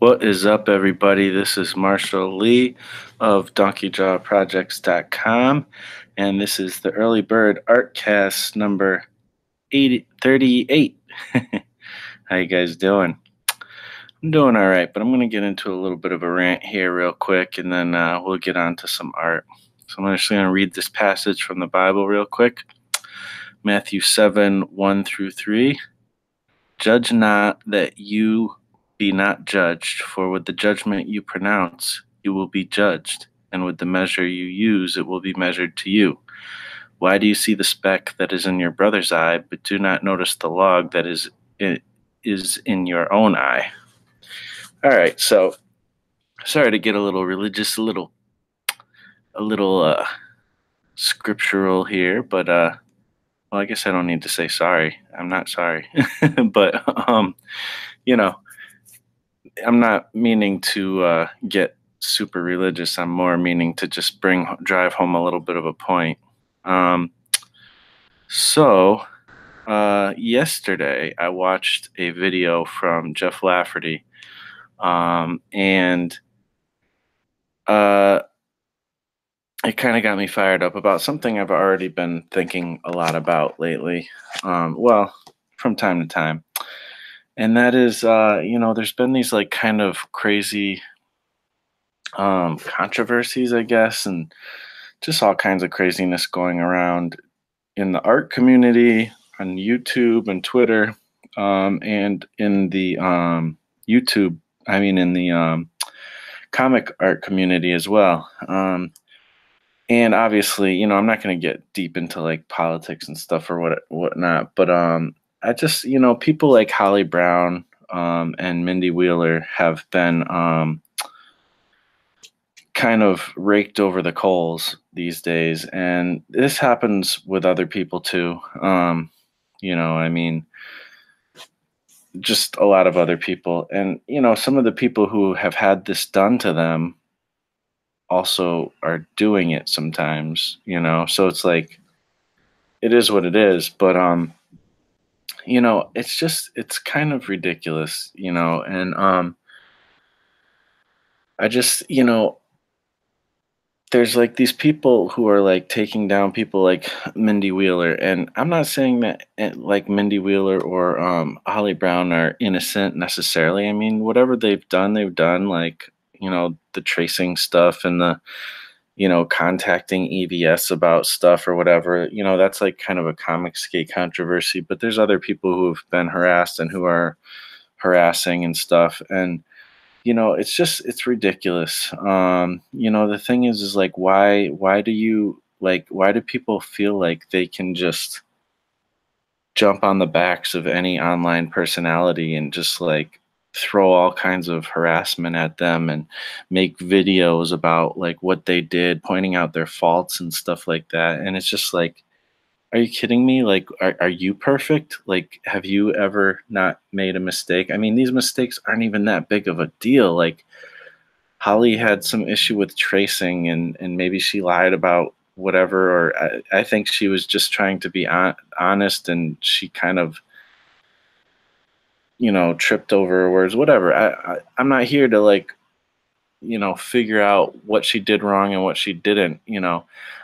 What is up, everybody? This is Marshall Lee of DonkeyJawProjects.com, and this is the Early Bird Artcast number 38. How you guys doing? I'm doing all right, but I'm going to get into a little bit of a rant here real quick, and then we'll get on to some art. So I'm actually going to read this passage from the Bible real quick. Matthew 7:1-3. Judge not that you be not judged, for with the judgment you pronounce, you will be judged, and with the measure you use, it will be measured to you. Why do you see the speck that is in your brother's eye, but do not notice the log that is in your own eye? All right, so sorry to get a little religious, a little scriptural here, but well, I guess I don't need to say sorry. I'm not sorry, but you know. I'm not meaning to get super religious. I'm more meaning to just drive home a little bit of a point. Yesterday I watched a video from Jeff Lafferty, and it kind of got me fired up about something I've already been thinking a lot about lately. Well, from time to time. And that is, there's been these like kind of crazy controversies, I guess, and just all kinds of craziness going around in the art community, on YouTube and Twitter, and in the in the comic art community as well. And obviously, I'm not going to get deep into like politics and stuff or whatnot, but I just, people like Holly Brown and Mindy Wheeler have been kind of raked over the coals these days. And this happens with other people too. Just a lot of other people. And, some of the people who have had this done to them also are doing it sometimes, so it's like, it is what it is. But, it's kind of ridiculous, and I just, there's like these people who are like taking down people like Mindy Wheeler, and I'm not saying that like Mindy Wheeler or Holly Brown are innocent necessarily. I mean, whatever they've done, like, the tracing stuff and the, contacting EVS about stuff or whatever, that's like kind of a comic skate controversy. But there's other people who have been harassed and who are harassing and stuff. And, it's ridiculous. The thing is like, why do people feel like they can just jump on the backs of any online personality and just like throw all kinds of harassment at them and make videos about like what they did, pointing out their faults and stuff like that? And it's just like, are you kidding me? Like, are you perfect? Like, have you ever not made a mistake? I mean, these mistakes aren't even that big of a deal. Like, Holly had some issue with tracing, and maybe she lied about whatever, or I think she was just trying to be honest, and she kind of, tripped over her words, whatever. I'm not here to like, figure out what she did wrong and what she didn't.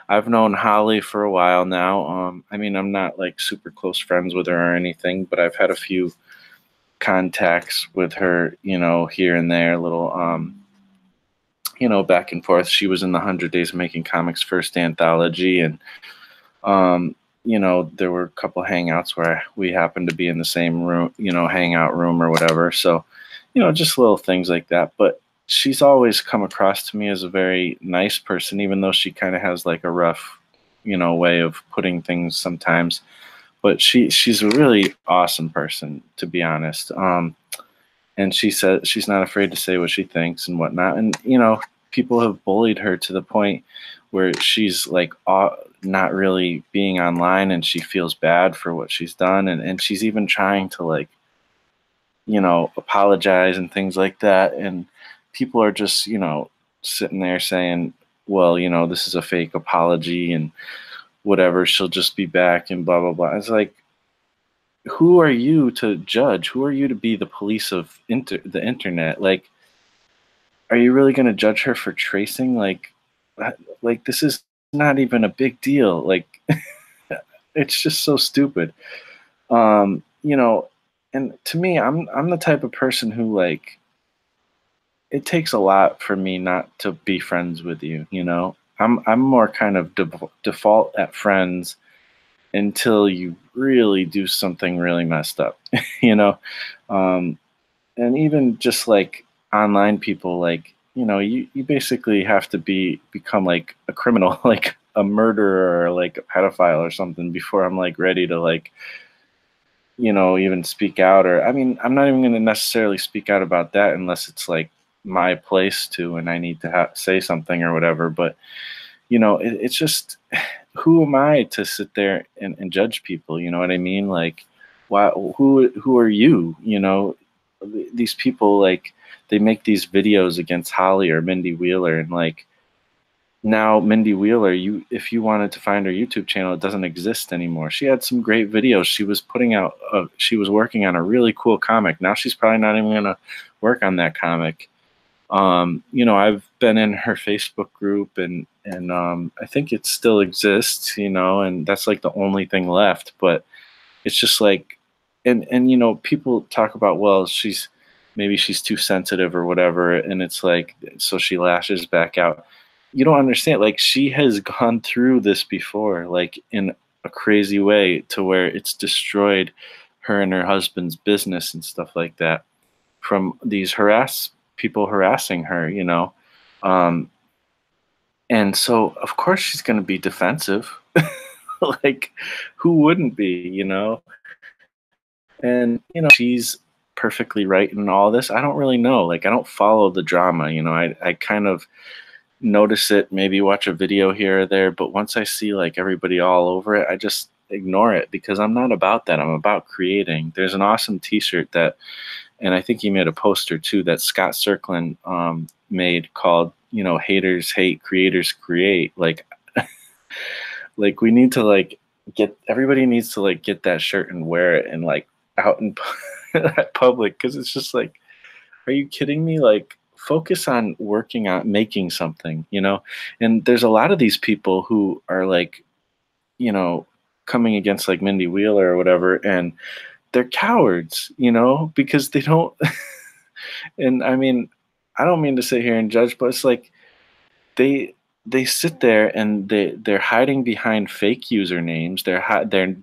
I've known Holly for a while now. I'm not like super close friends with her or anything, but I've had a few contacts with her, here and there, a little, back and forth. She was in the 100 Days of Making Comics first anthology, and, there were a couple hangouts where we happened to be in the same room, hangout room or whatever. So, just little things like that. But she's always come across to me as a very nice person, even though she kind of has like a rough, way of putting things sometimes. But she's a really awesome person, to be honest. And she said she's not afraid to say what she thinks and whatnot. And, people have bullied her to the point where she's like not really being online, and she feels bad for what she's done. And she's even trying to like, apologize and things like that. And people are just, sitting there saying, well, this is a fake apology and whatever, she'll just be back and blah, blah, blah. It's like, who are you to judge? Who are you to be the police of the internet? Like, are you really gonna judge her for tracing? Like, this is not even a big deal. Like, it's just so stupid. You know, and to me, I'm the type of person who, like, it takes a lot for me not to be friends with you, you know? I'm more kind of default at friends until you really do something really messed up, you know? Um, and even just like online people, like, you basically have to become like a criminal, like a murderer or like a pedophile or something before I'm like ready to like, even speak out. Or I mean, I'm not even going to necessarily speak out about that unless it's like my place to and I need to say something or whatever. But it's just, who am I to sit there and judge people? You know what I mean? Like, why? Who are you? These people, like, they make these videos against Holly or Mindy Wheeler, and like, now Mindy Wheeler, if you wanted to find her YouTube channel, it doesn't exist anymore. She had some great videos. She was putting out. She was working on a really cool comic. Now she's probably not even gonna work on that comic. I've been in her Facebook group, and I think it still exists, and that's like the only thing left. But it's just like, and people talk about, well, maybe she's too sensitive or whatever, and it's like, so she lashes back out. You don't understand. Like, she has gone through this before, like in a crazy way, to where it's destroyed her and her husband's business and stuff like that from these people harassing her, um, and so of course she's going to be defensive. Like, who wouldn't be? And she's perfectly right in all this. I don't really know. Like, I don't follow the drama. I kind of notice it, maybe watch a video here or there, but once I see like everybody all over it, I just ignore it because I'm not about that. I'm about creating. There's an awesome T-shirt that, and I think he made a poster too, that Scott Circlin made, called "Haters Hate, Creators Create." Like, we need to like get everybody needs to like get that shirt and wear it and like out in public, because it's just like, are you kidding me? Like, focus on working on making something. And there's a lot of these people who are like, you know coming against like Mindy Wheeler or whatever, and they're cowards, because they don't. And I mean, I don't mean to sit here and judge, but it's like, they they sit there and they're hiding behind fake usernames.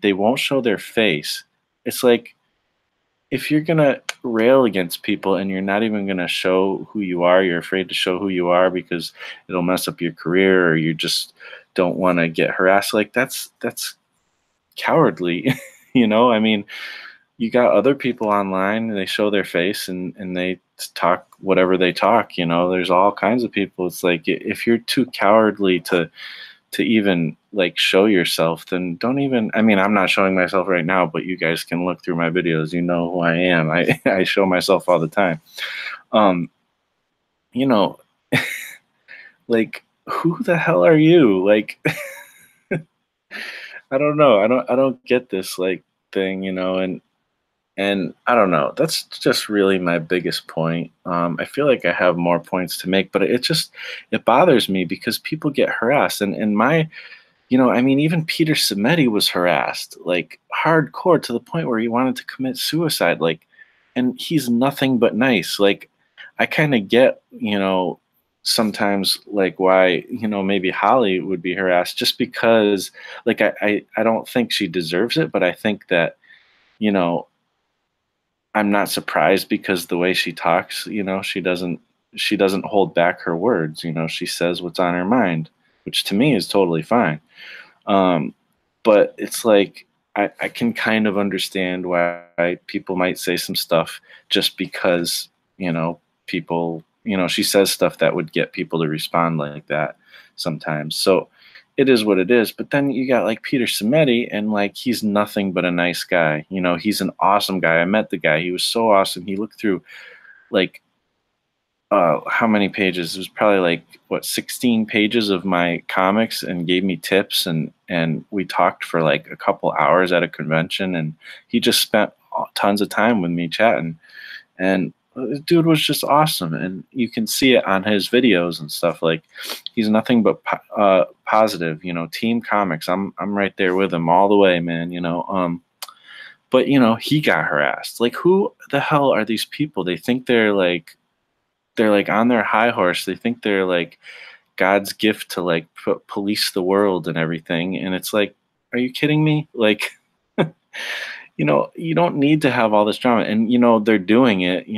They won't show their face. It's like, if you're gonna rail against people and you're not even gonna show who you are, you're afraid to show who you are because it'll mess up your career, or you just don't want to get harassed. Like, that's cowardly. I mean, you got other people online, and they show their face, and they talk whatever they talk. There's all kinds of people. It's like, if you're too cowardly to even like show yourself, then don't even. I mean, I'm not showing myself right now, but you guys can look through my videos. You know who I am. I show myself all the time. um you know like, who the hell are you? Like, I don't know. I don't get this like thing. And I don't know. That's just really my biggest point. I feel like I have more points to make, but it bothers me because people get harassed. And I mean, even Peter Simeti was harassed, like, hardcore, to the point where he wanted to commit suicide. Like, and he's nothing but nice. Like, I kind of get, sometimes, like, why, maybe Holly would be harassed, just because, like, I don't think she deserves it, but I think that, you know, I'm not surprised, because the way she talks, she doesn't hold back her words. She says what's on her mind, which to me is totally fine. Um, but it's like, I can kind of understand why people might say some stuff, just because, people, she says stuff that would get people to respond like that sometimes. So it is what it is. But then you got like Peter Simeti, and like, he's nothing but a nice guy. He's an awesome guy. I met the guy. He was so awesome. He looked through, like, how many pages? It was probably like, what, 16 pages of my comics, and gave me tips, and we talked for like a couple hours at a convention, and he just spent tons of time with me chatting. And The dude was just awesome, and you can see it on his videos and stuff. Like, he's nothing but positive. Team Comics. I'm right there with him all the way, man. But he got harassed. Like, who the hell are these people? They think they're like on their high horse. They think they're like God's gift to like police the world and everything. And it's like, are you kidding me? Like, you don't need to have all this drama. And, they're doing it,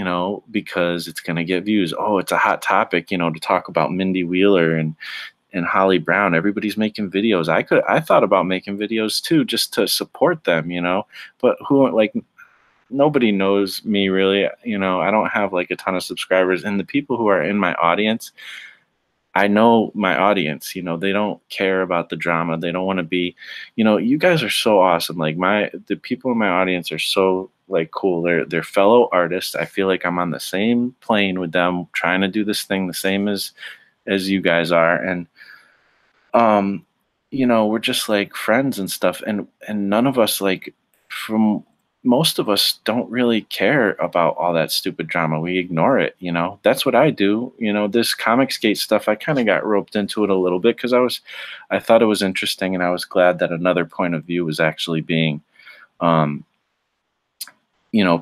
because it's going to get views. Oh, it's a hot topic, to talk about Mindy Wheeler and Holly Brown. Everybody's making videos. I thought about making videos too, just to support them, but who, like, nobody knows me really. I don't have like a ton of subscribers, and the people who are in my audience, I know my audience, they don't care about the drama. They don't want to be, you guys are so awesome. Like, the people in my audience are so like cool. They're fellow artists. I feel like I'm on the same plane with them, trying to do this thing the same as you guys are. And we're just like friends and stuff. And none of us, like, from most of us, don't really care about all that stupid drama. We ignore it. That's what I do. This Comicsgate stuff, I kind of got roped into it a little bit because I thought it was interesting, and I was glad that another point of view was actually being um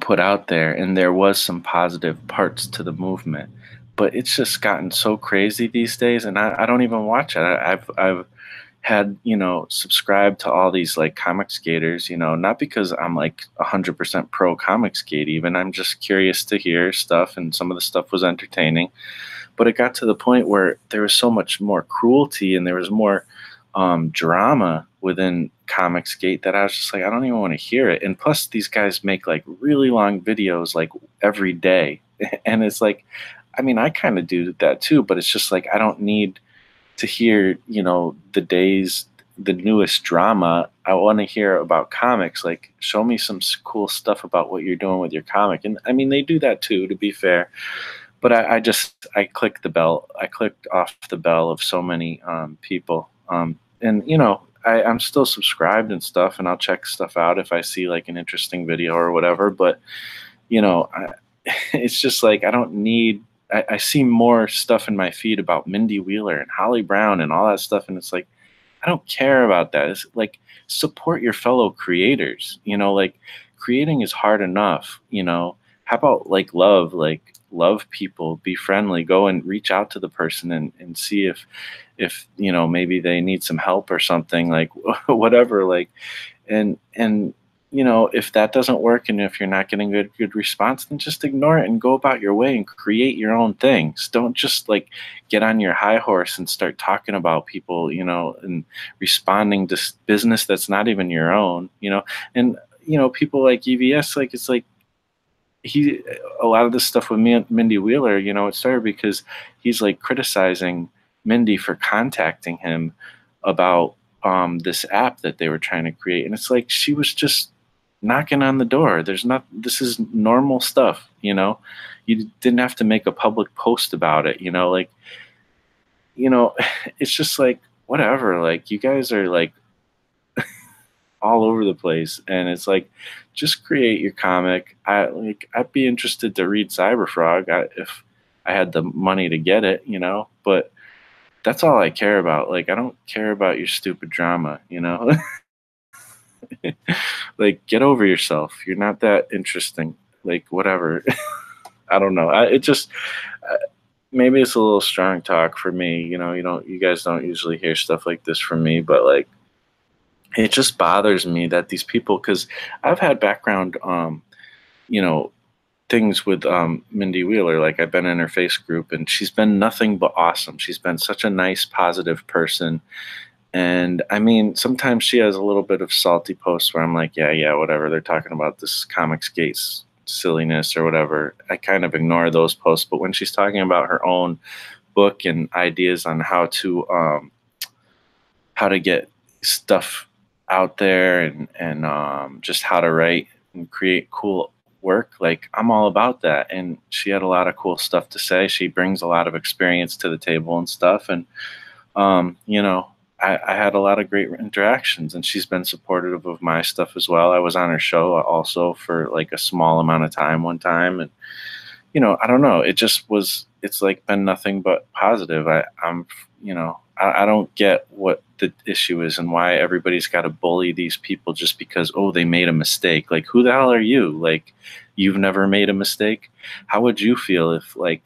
put out there, and there was some positive parts to the movement. But it's just gotten so crazy these days, and I don't even watch it. I've had, subscribed to all these like comic skaters, not because I'm like 100% pro comic skate even. I'm just curious to hear stuff, and some of the stuff was entertaining. But it got to the point where there was so much more cruelty, and there was more drama within comic skate, that I was just like, I don't even want to hear it. And plus, these guys make like really long videos like every day. And it's like, I mean, I kind of do that too, but it's just like, I don't need to hear, the newest drama. I want to hear about comics. Like, show me some cool stuff about what you're doing with your comic. And I mean, they do that too, to be fair. But I clicked the bell. I clicked off the bell of so many people. And I'm still subscribed and stuff, and I'll check stuff out if I see like an interesting video or whatever. But it's just like, I don't need. I see more stuff in my feed about Mindy Wheeler and Holly Brown and all that stuff, and it's like, I don't care about that. It's like, support your fellow creators. Like, creating is hard enough. How about like love people, be friendly, go and reach out to the person and see if maybe they need some help or something, like whatever. Like, and if that doesn't work, and if you're not getting good response, then just ignore it and go about your way and create your own things. Don't just like get on your high horse and start talking about people, and responding to business that's not even your own. And people like EVS, like, it's like, a lot of this stuff with Mindy Wheeler, it started because he's like criticizing Mindy for contacting him about this app that they were trying to create. And it's like, she was just knocking on the door. This is normal stuff. You didn't have to make a public post about it. Like, it's just like, whatever. Like, you guys are like all over the place, and it's like, just create your comic. I'd be interested to read Cyberfrog if I had the money to get it, but that's all I care about. Like, I don't care about your stupid drama. Like, get over yourself. You're not that interesting. Like, whatever. I don't know. It just maybe it's a little strong talk for me. You guys don't usually hear stuff like this from me, but like, it just bothers me that these people, because I've had background, things with Mindy Wheeler. Like, I've been in her face group, and she's been nothing but awesome. She's been such a nice, positive person. And I mean, sometimes she has a little bit of salty posts where I'm like, yeah, whatever. They're talking about this Comicsgate silliness or whatever. I kind of ignore those posts. But when she's talking about her own book and ideas on how to get stuff out there, and just how to write and create cool work, like, I'm all about that. And she had a lot of cool stuff to say. She brings a lot of experience to the table and stuff. And I had a lot of great interactions, and she's been supportive of my stuff as well. I was on her show also for like a small amount of time one time, and I don't know. It just was. It's like been nothing but positive. I don't get what the issue is and why everybody's got to bully these people just because they made a mistake. Like, who the hell are you? Like, you've never made a mistake. How would you feel if like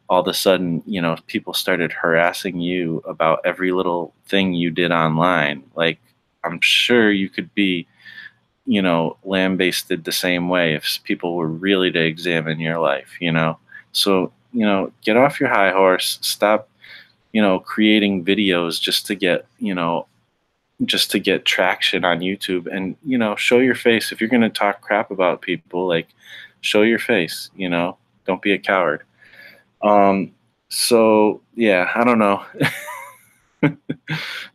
all of a sudden people started harassing you about every little thing you did online? Like, I'm sure you could be lambasted the same way if people were really to examine your life. So, get off your high horse, stop, creating videos just to get traction on YouTube and, show your face. If you're going to talk crap about people, like, show your face, don't be a coward. So yeah, I don't know.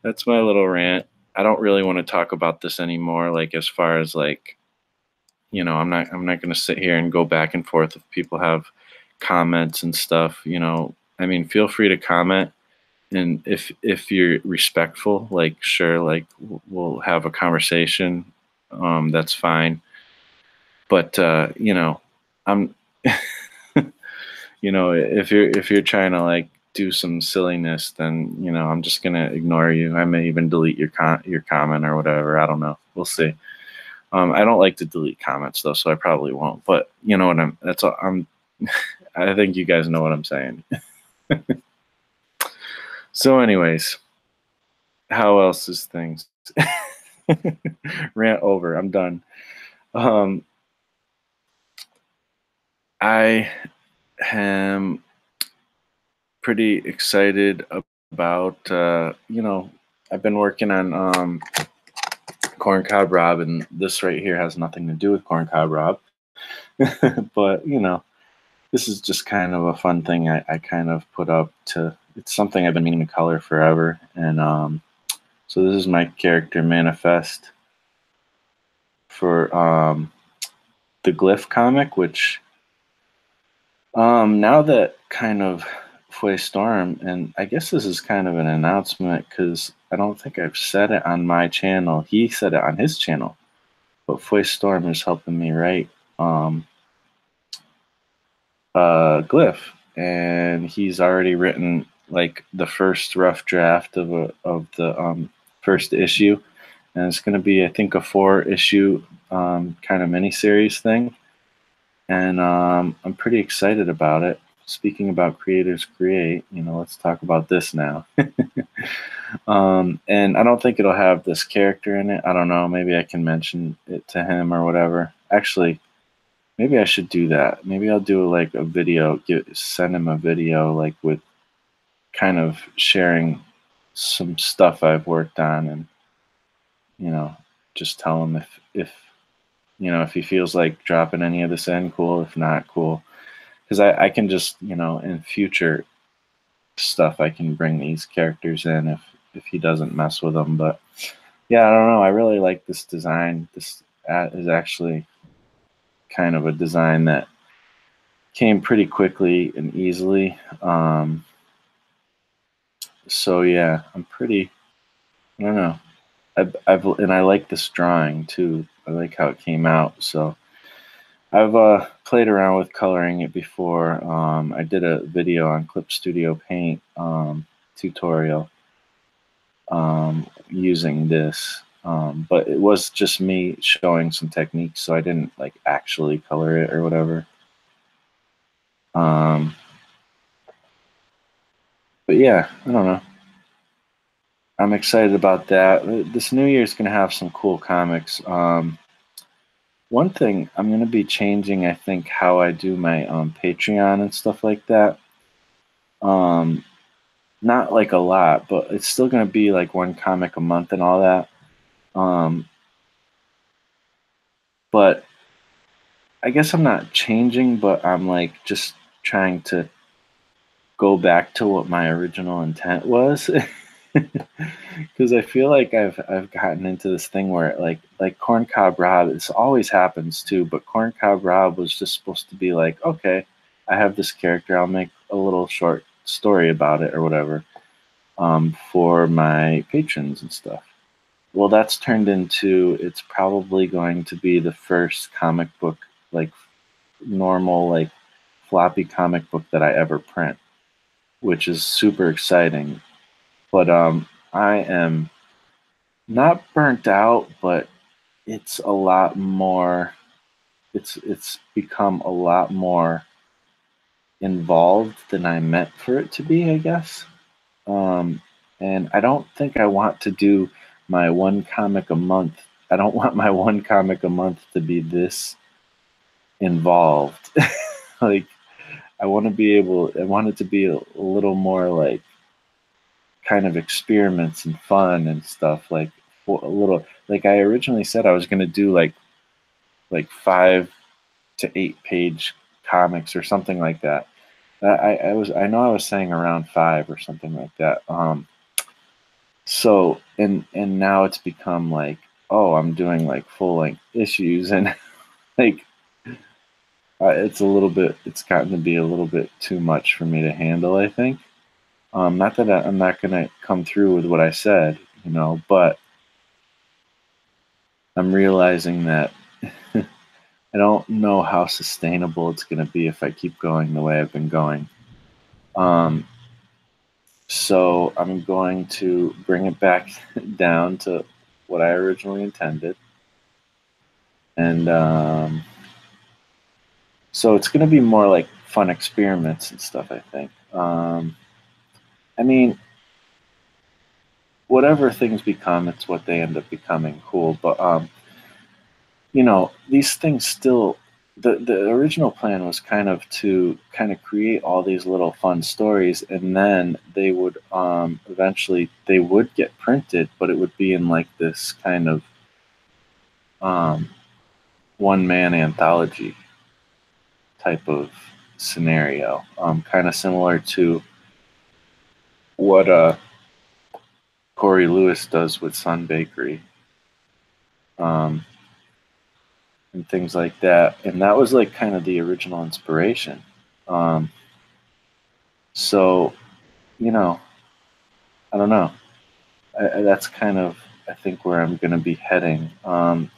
That's my little rant. I don't really want to talk about this anymore. Like, as far as like, I'm not going to sit here and go back and forth if people have comments and stuff. I mean, feel free to comment, and if you're respectful, like, sure, like, we'll have a conversation. That's fine. But I'm, if you're trying to like do some silliness, then I'm just gonna ignore you. I may even delete your comment or whatever. I don't know. We'll see. I don't like to delete comments though, so I probably won't. But you know what that's all, I think you guys know what I'm saying. So, anyways, how else is things? Rant over. I'm done. Um, I am pretty excited about. I've been working on corn cob Rob, and this right here has nothing to do with corn cob Rob. But this is just kind of a fun thing I kind of put up to. It's something I've been meaning to color forever, and so this is my character manifest for the Glyph comic, which now that kind of Fue Storm, and I guess this is kind of an announcement because I don't think I've said it on my channel. He said it on his channel, but Fue Storm is helping me write Glyph, and he's already written like the first rough draft of the first issue, and it's going to be, I think, a 4-issue kind of miniseries thing, and I'm pretty excited about it. Speaking about creators create, let's talk about this now. And I don't think it'll have this character in it. I don't know. Maybe I can mention it to him or whatever. Actually, maybe I should do that. Maybe I'll do like a video, send him a video like with kind of sharing some stuff I've worked on, and just tell him if he feels like dropping any of this in, cool. If not, cool. Because I can just in future stuff I can bring these characters in if he doesn't mess with them. But yeah, I don't know. I really like this design. This is actually kind of a design that came pretty quickly and easily. So yeah, I'm pretty. I don't know. And I like this drawing too. I like how it came out. So I've played around with coloring it before. I did a video on Clip Studio Paint tutorial using this, but it was just me showing some techniques, so I didn't like actually color it or whatever. But yeah, I don't know. I'm excited about that. This new year is going to have some cool comics. One thing I'm going to be changing, I think, how I do my Patreon and stuff like that. Not like a lot, but it's still going to be like one comic a month and all that. But I guess I'm not changing, but I'm like just trying to go back to what my original intent was. Because I feel like I've gotten into this thing where like Corn Cob Rob, this always happens too, but Corn Cob Rob was just supposed to be like, okay, I have this character, I'll make a little short story about it or whatever, for my patrons and stuff. Well, that's turned into, it's probably going to be the first comic book, like normal, like floppy comic book that I ever print, which is super exciting. But I am not burnt out, but it's a lot more. It's become a lot more involved than I meant for it to be, I guess. Um, and I don't think I want to do my one comic a month. I don't want my one comic a month to be this involved. Like I want it to be a little more like kind of experiments and fun and stuff. Like for a little, like I originally said I was going to do like 5 to 8 page comics or something like that. I know I was saying around 5 or something like that. So and now it's become like, oh, I'm doing like full length issues, and like it's gotten to be a little bit too much for me to handle, I think. Not that I'm not gonna come through with what I said, but I'm realizing that I don't know how sustainable it's gonna be if I keep going the way I've been going. Um, so I'm going to bring it back down to what I originally intended, and so it's going to be more like fun experiments and stuff, I think. I mean, whatever things become, it's what they end up becoming. Cool, but these things still. The original plan was kind of to kind of create all these little fun stories, and then they would eventually they would get printed, but it would be in like this kind of um, one man anthology type of scenario, kind of similar to what Corey Lewis does with Sun Bakery, um, and things like that. And that was like kind of the original inspiration. Um, so, I don't know. That's kind of, I think, where I'm going to be heading. I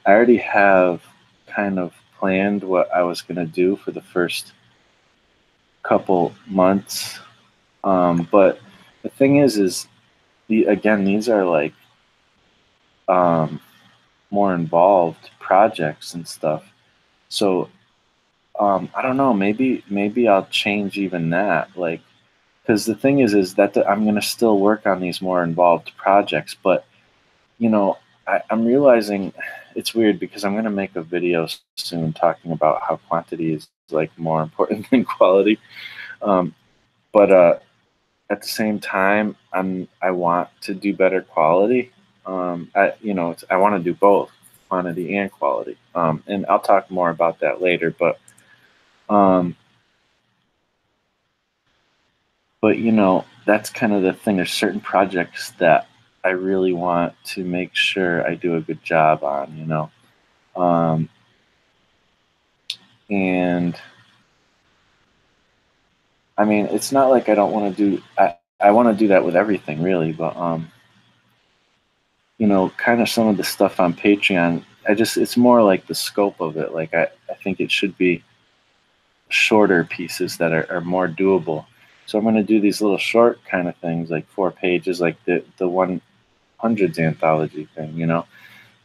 already have kind of planned what I was going to do for the first couple months. But the thing is again, these are like um, more involved projects and stuff. So I don't know. Maybe I'll change even that. Like, because the thing is that I'm gonna still work on these more involved projects, but you know, I'm realizing it's weird because I'm gonna make a video soon talking about how quantity is like more important than quality. Um, but at the same time, I want to do better quality. I want to do both quantity and quality. And I'll talk more about that later. Um, but that's kind of the thing. There's certain projects that I really want to make sure I do a good job on. Um, and I mean, it's not like I don't want to do. I want to do that with everything, really. But kind of some of the stuff on Patreon, it's more like the scope of it. Like I think it should be shorter pieces that are more doable. So I'm going to do these little short kind of things, like 4 pages, like the 100s anthology thing,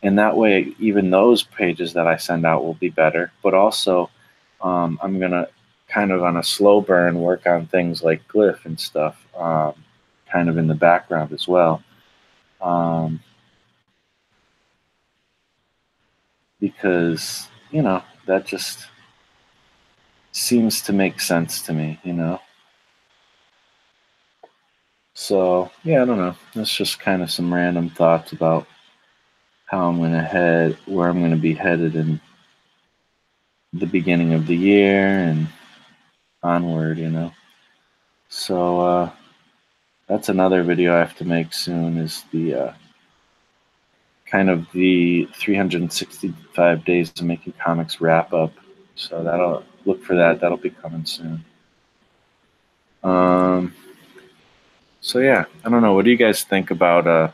and that way even those pages that I send out will be better. But also I'm going to kind of on a slow burn work on things like glyph and stuff, kind of in the background as well. Because that just seems to make sense to me. So yeah, I don't know. That's just kind of some random thoughts about how I'm gonna where I'm gonna be headed in the beginning of the year and onward. So that's another video I have to make soon. Is the kind of the 365 days of making comics wrap up. So that'll look for that. That'll be coming soon. So yeah, I don't know. What do you guys think about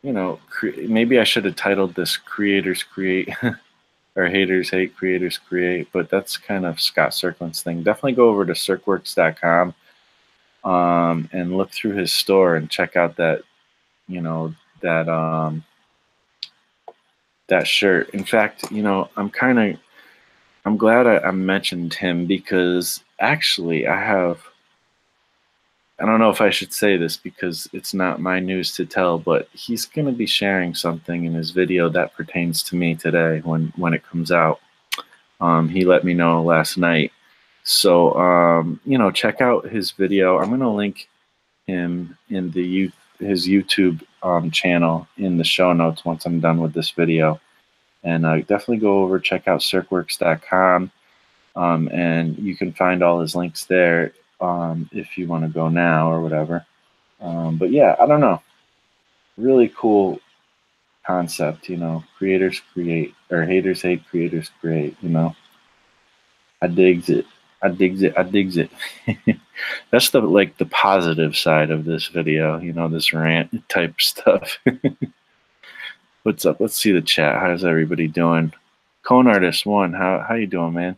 maybe I should have titled this "Creators Create," or haters hate, creators create. But that's kind of Scott Circlin's thing. Definitely go over to circworks.com and look through his store and check out that, you know, that that shirt. In fact, I'm glad I mentioned him, because actually I don't know if I should say this because it's not my news to tell, but he's going to be sharing something in his video that pertains to me today when it comes out. He let me know last night. So, check out his video. I'm going to link him in his YouTube channel in the show notes once I'm done with this video. And definitely go over, check out circworks.com, and you can find all his links there if you want to go now or whatever. But yeah, I don't know. Really cool concept, creators create, or haters hate, creators create, I digs it. I digs it. I digs it. That's the positive side of this video, this rant type stuff. What's up? Let's see the chat. How's everybody doing? Cone Artist 1, how you doing, man?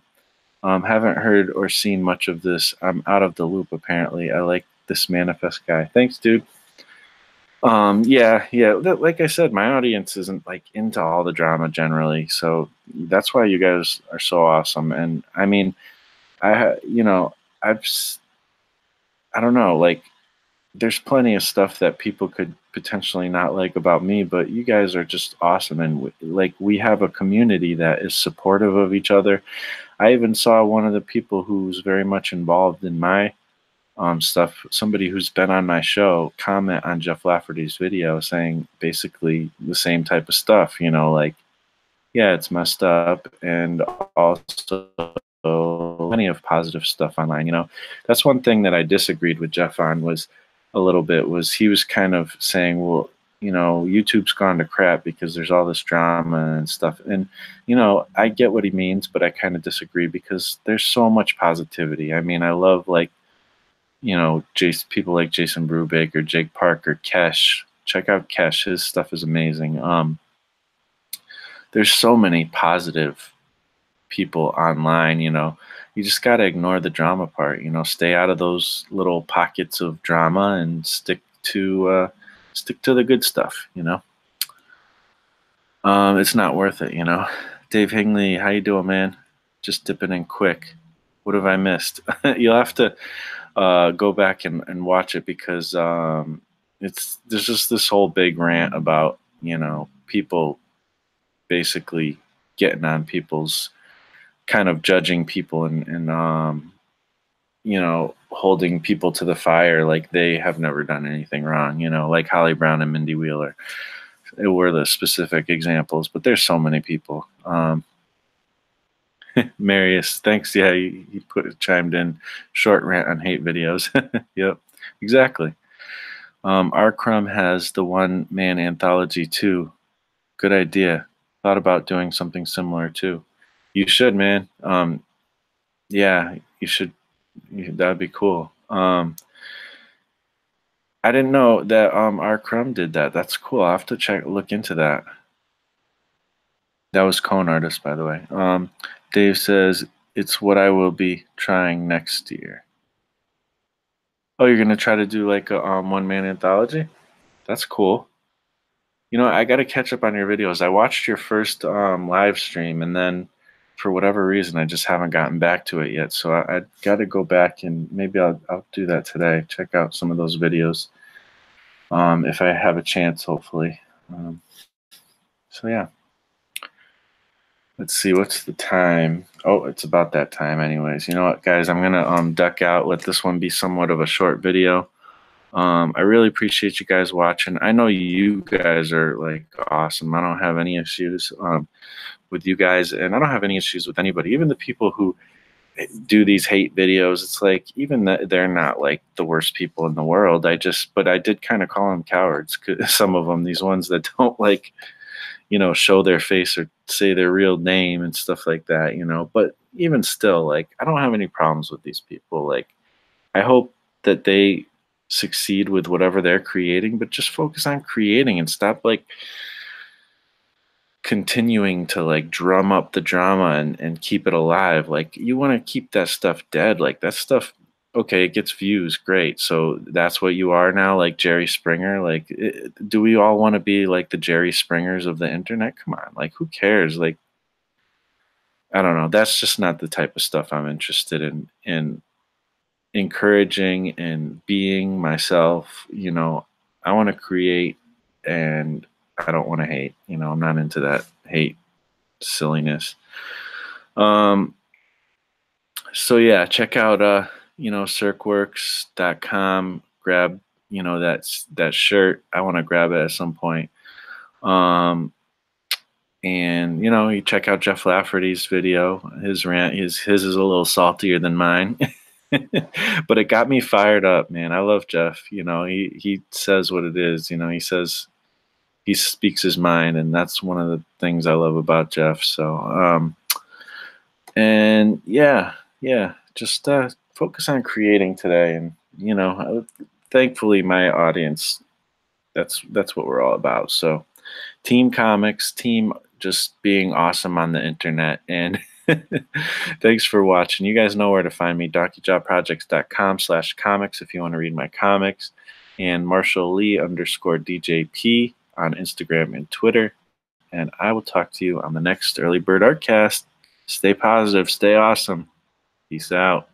Haven't heard or seen much of this. I'm out of the loop, apparently. I like this manifest guy. Thanks, dude. Yeah. Like I said, my audience isn't like into all the drama generally, so that's why you guys are so awesome. And I mean, I don't know, like, there's plenty of stuff that people could potentially not like about me, but you guys are just awesome, and we have a community that is supportive of each other. I even saw one of the people who's very much involved in my stuff, somebody who's been on my show, comment on Jeff Lafferty's video saying basically the same type of stuff, like, yeah, it's messed up, and also plenty of positive stuff online. That's one thing that I disagreed with Jeff on was he was kind of saying, well, YouTube's gone to crap because there's all this drama and stuff. And, I get what he means, but I kind of disagree because there's so much positivity. I mean, I love, people like Jason Brubaker, Jake Parker, Kesh. Check out Kesh. His stuff is amazing. There's so many positive people online, you just got to ignore the drama part, stay out of those little pockets of drama and stick to the good stuff, it's not worth it, Dave Hingley, how you doing, man? Just dipping in quick. What have I missed? You'll have to go back and watch it, because there's just this whole big rant about, people basically getting on people's, kind of judging people and holding people to the fire like they have never done anything wrong, like Holly Brown and Mindy Wheeler were the specific examples, but there's so many people. Marius, thanks. Yeah, he chimed in, short rant on hate videos. Yep, exactly. R. Crumb has the one-man anthology too. Good idea. Thought about doing something similar too. You should, man. Yeah, you should. That'd be cool. I didn't know that R. Crumb did that. That's cool. I'll have to look into that. That was Cone Artist, by the way. Dave says, it's what I will be trying next year. Oh, you're going to try to do like a one-man anthology? That's cool. I got to catch up on your videos. I watched your first live stream, and then for whatever reason, I just haven't gotten back to it yet. So I got to go back, and maybe I'll do that today. Check out some of those videos if I have a chance, hopefully. So yeah. Let's see, what's the time? Oh, it's about that time anyways. You know what, guys? I'm going to duck out, let this one be somewhat of a short video. I really appreciate you guys watching. I know you guys are like awesome. I don't have any issues with you guys, and I don't have any issues with anybody. Even the people who do these hate videos, it's like, even they're not like the worst people in the world. But I did kind of call them cowards, some of them, these ones that don't like, show their face or say their real name and stuff like that, but even still, like, I don't have any problems with these people. Like, I hope that they succeed with whatever they're creating, but just focus on creating and stop like continuing to like drum up the drama and keep it alive. Like you want to keep that stuff dead. Like that stuff, okay, it gets views, great. So that's what you are now, like Jerry Springer. Like, do we all want to be like the Jerry Springers of the internet? Come on, like who cares? Like I don't know. That's just not the type of stuff I'm interested in encouraging and being myself. I want to create and I don't want to hate. I'm not into that hate silliness. Um, so yeah, check out circworks.com. Grab, that shirt. I want to grab it at some point. And you check out Jeff Lafferty's video. His rant, his is a little saltier than mine. But it got me fired up, man. I love Jeff. He says what it is. He speaks his mind, and that's one of the things I love about Jeff. So and yeah, just focus on creating today. And thankfully my audience, that's what we're all about. So team comics, team just being awesome on the internet. And thanks for watching. You guys know where to find me, donkeyjawprojects.com/comics if you want to read my comics, and Marshall Lee _DJP on Instagram and Twitter. And I will talk to you on the next Early Bird Artcast. Stay positive, stay awesome. Peace out.